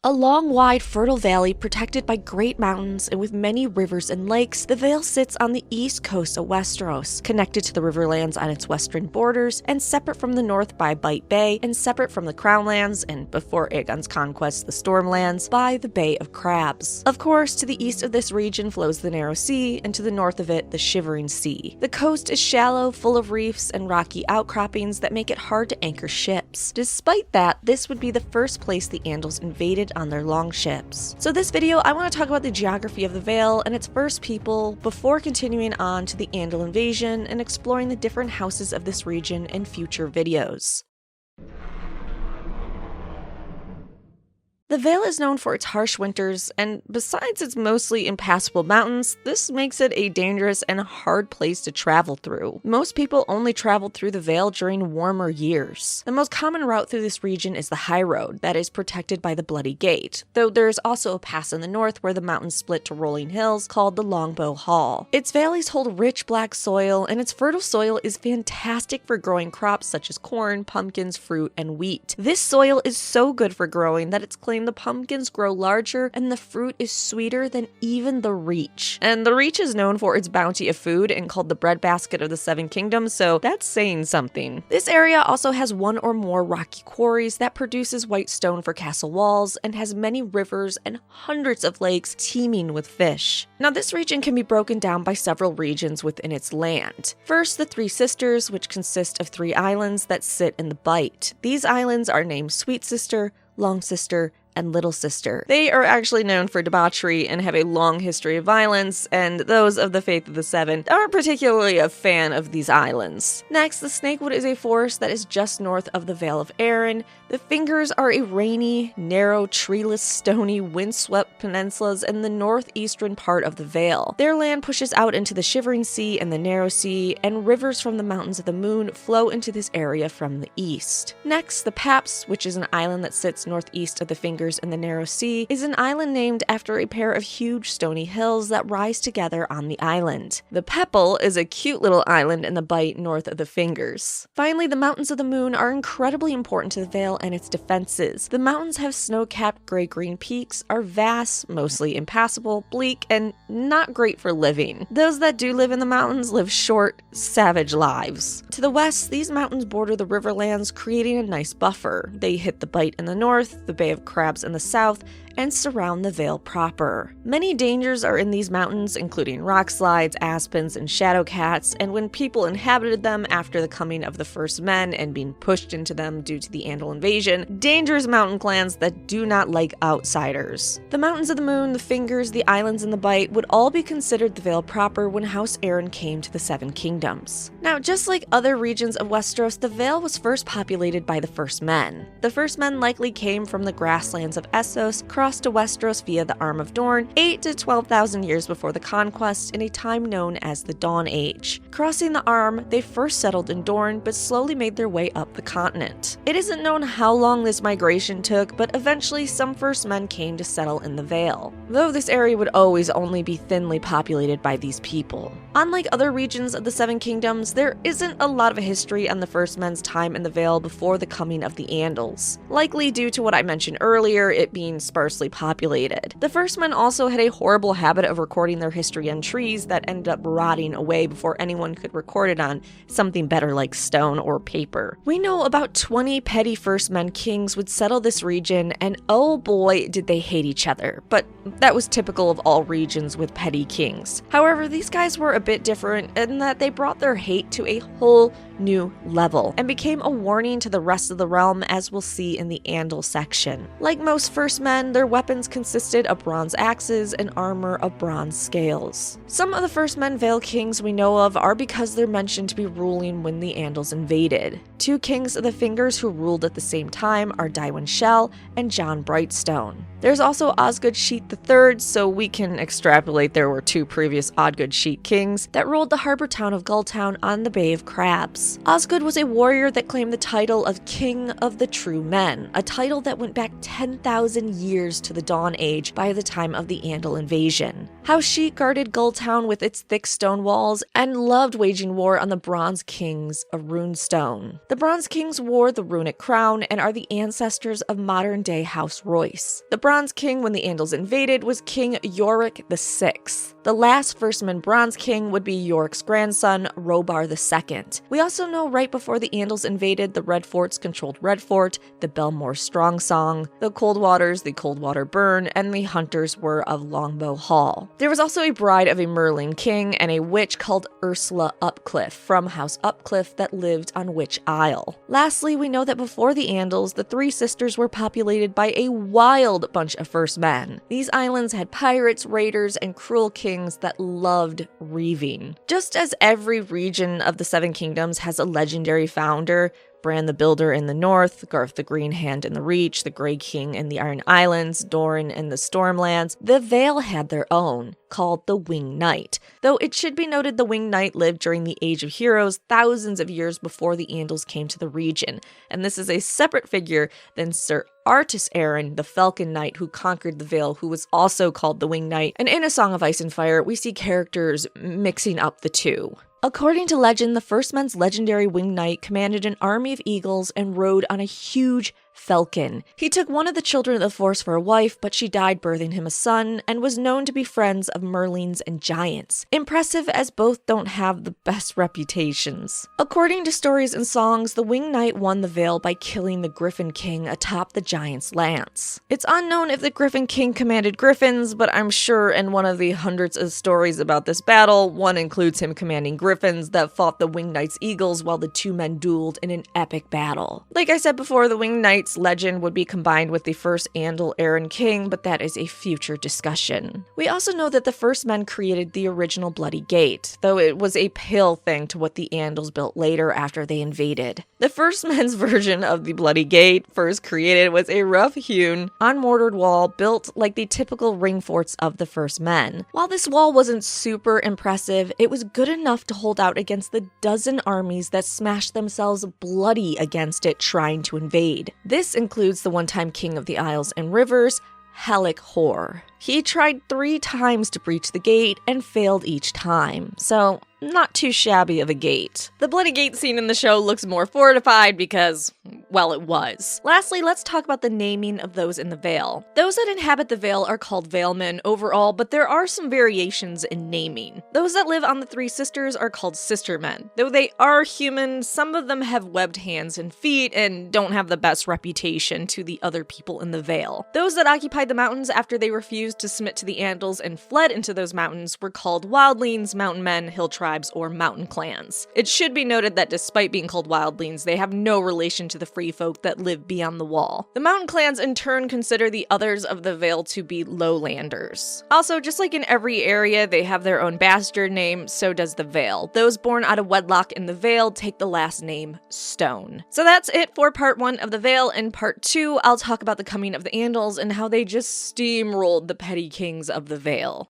A long, wide, fertile valley protected by great mountains and with many rivers and lakes, the Vale sits on the east coast of Westeros, connected to the riverlands on its western borders, and separate from the north by Bight Bay, and separate from the Crownlands, and before Aegon's conquest, the Stormlands, by the Bay of Crabs. Of course, to the east of this region flows the Narrow Sea, and to the north of it, the Shivering Sea. The coast is shallow, full of reefs and rocky outcroppings that make it hard to anchor ships. Despite that, this would be the first place the Andals invaded on their longships. So this video, I want to talk about the geography of the Vale and its first people before continuing on to the Andal invasion and exploring the different houses of this region in future videos. The Vale is known for its harsh winters, and besides its mostly impassable mountains, this makes it a dangerous and hard place to travel through. Most people only traveled through the Vale during warmer years. The most common route through this region is the High Road, that is protected by the Bloody Gate, though there is also a pass in the north where the mountains split to rolling hills called the Longbow Hall. Its valleys hold rich black soil, and its fertile soil is fantastic for growing crops such as corn, pumpkins, fruit, and wheat. This soil is so good for growing that it's claimed the pumpkins grow larger and the fruit is sweeter than even the Reach. And the Reach is known for its bounty of food and called the breadbasket of the Seven Kingdoms, so that's saying something. This area also has one or more rocky quarries that produces white stone for castle walls and has many rivers and hundreds of lakes teeming with fish. Now this region can be broken down by several regions within its land. First, the Three Sisters, which consist of 3 islands that sit in the Bight. These islands are named Sweet Sister, Long Sister, and Little Sister. They are actually known for debauchery and have a long history of violence, and those of the Faith of the Seven aren't particularly a fan of these islands. Next, the Snakewood is a forest that is just north of the Vale of Arryn. The Fingers are a rainy, narrow, treeless, stony, windswept peninsulas in the northeastern part of the Vale. Their land pushes out into the Shivering Sea and the Narrow Sea, and rivers from the Mountains of the Moon flow into this area from the east. Next, the Paps, which is an island that sits northeast of the Fingers in the Narrow Sea, is an island named after a pair of huge stony hills that rise together on the island. The Pepple is a cute little island in the Bight north of the Fingers. Finally, the Mountains of the Moon are incredibly important to the Vale and its defenses. The mountains have snow-capped gray-green peaks, are vast, mostly impassable, bleak, and not great for living. Those that do live in the mountains live short, savage lives. To the west, these mountains border the riverlands, creating a nice buffer. They hit the Bight in the north, the Bay of Crabs in the south, and surround the Vale proper. Many dangers are in these mountains, including rock slides, aspens, and shadow cats, and when people inhabited them after the coming of the first men and being pushed into them due to the Andal invasion, dangerous mountain clans that do not like outsiders. The Mountains of the Moon, the Fingers, the islands, and the Bight would all be considered the Vale proper when House Arryn came to the Seven Kingdoms. Now, just like other regions of Westeros, the Vale was first populated by the First Men. The First Men likely came from the grasslands of Essos, crossed to Westeros via the Arm of Dorne 8 to 12,000 years before the conquest in a time known as the Dawn Age. Crossing the Arm, they first settled in Dorne but slowly made their way up the continent. It isn't known how long this migration took, but eventually some First Men came to settle in the Vale, though this area would always only be thinly populated by these people. Unlike other regions of the Seven Kingdoms, there isn't a lot of history on the First Men's time in the Vale before the coming of the Andals, likely due to what I mentioned earlier, it being sparsely populated. The First Men also had a horrible habit of recording their history on trees that ended up rotting away before anyone could record it on something better like stone or paper. We know about 20 petty First Men kings would settle this region, and oh boy did they hate each other, but that was typical of all regions with petty kings. However, these guys were a bit different in that they brought their hate to a whole new level and became a warning to the rest of the realm, as we'll see in the Andal section. Like most First Men, their weapons consisted of bronze axes and armor of bronze scales. Some of the First Men Vale kings we know of are because they're mentioned to be ruling when the Andals invaded. 2 kings of the Fingers who ruled at the same time are Tywin Shell and Jon Brightstone. There's also Osgood Sheet III, so we can extrapolate there were 2 previous Osgood Sheet kings that ruled the harbor town of Gulltown on the Bay of Crabs. Osgood was a warrior that claimed the title of King of the True Men, a title that went back 10,000 years to the Dawn Age by the time of the Andal invasion. how she guarded Gull Town with its thick stone walls and loved waging war on the Bronze Kings of Runestone. The Bronze Kings wore the runic crown and are the ancestors of modern-day House Royce. The Bronze King, when the Andals invaded, was King Iorek VI. The last Firstman Bronze King would be Iorek's grandson, Robar II. We also know right before the Andals invaded, the Red Forts controlled Red Fort, the Belmore Strong Song, the Coldwaters, the Coldwater Burn, and the Hunters were of Longbow Hall. There was also a bride of a Merlin king and a witch called Ursula Upcliff from House Upcliff that lived on Witch Isle. Lastly, we know that before the Andals, the Three Sisters were populated by a wild bunch of first men. These islands had pirates, raiders, and cruel kings that loved reaving. Just as every region of the Seven Kingdoms has a legendary founder, Bran the Builder in the north, Garth the Green Hand in the Reach, the Grey King in the Iron Islands, Doran in the Stormlands, the Vale had their own, called the Winged Knight. Though it should be noted the Winged Knight lived during the Age of Heroes thousands of years before the Andals came to the region, and this is a separate figure than Sir Artus Arryn, the Falcon Knight who conquered the Vale, who was also called the Winged Knight, and in A Song of Ice and Fire, we see characters mixing up the two. According to legend, the First Men's legendary Winged Knight commanded an army of eagles and rode on a huge falcon. He took one of the children of the Forest for a wife, but she died birthing him a son, and was known to be friends of Merlins and giants. Impressive, as both don't have the best reputations. According to stories and songs, the Winged Knight won the Vale by killing the Griffin King atop the giant's lance. It's unknown if the Griffin King commanded griffins, but I'm sure in one of the hundreds of stories about this battle, one includes him commanding griffins that fought the Winged Knight's eagles while the two men dueled in an epic battle. Like I said before, the Winged Knight's legend would be combined with the first Andal Arryn king, but that is a future discussion. We also know that the First Men created the original Bloody Gate, though it was a pale thing to what the Andals built later after they invaded. The First Men's version of the Bloody Gate, first created, was a rough-hewn, unmortared wall built like the typical ring forts of the First Men. While this wall wasn't super impressive, it was good enough to hold out against the dozen armies that smashed themselves bloody against it trying to invade. This includes the one-time king of the Isles and Rivers, Helic Hor. He tried 3 times to breach the gate and failed each time, so not too shabby of a gate. The Bloody Gate scene in the show looks more fortified because, well, it was. Lastly, let's talk about the naming of those in the Vale. Those that inhabit the Vale are called Valemen overall, but there are some variations in naming. Those that live on the Three Sisters are called Sistermen. Though they are human, some of them have webbed hands and feet and don't have the best reputation to the other people in the Vale. Those that occupied the mountains after they refused to submit to the Andals and fled into those mountains were called Wildlings, Mountain Men, Hill Tribes, or Mountain Clans. It should be noted that despite being called Wildlings, they have no relation to the free folk that live beyond the wall. The Mountain Clans in turn consider the others of the Vale to be Lowlanders. Also, just like in every area, they have their own bastard name, so does the Vale. Those born out of wedlock in the Vale take the last name Stone. So that's it for part 1 of the Vale. In part 2, I'll talk about the coming of the Andals and how they just steamrolled the petty kings of the Vale.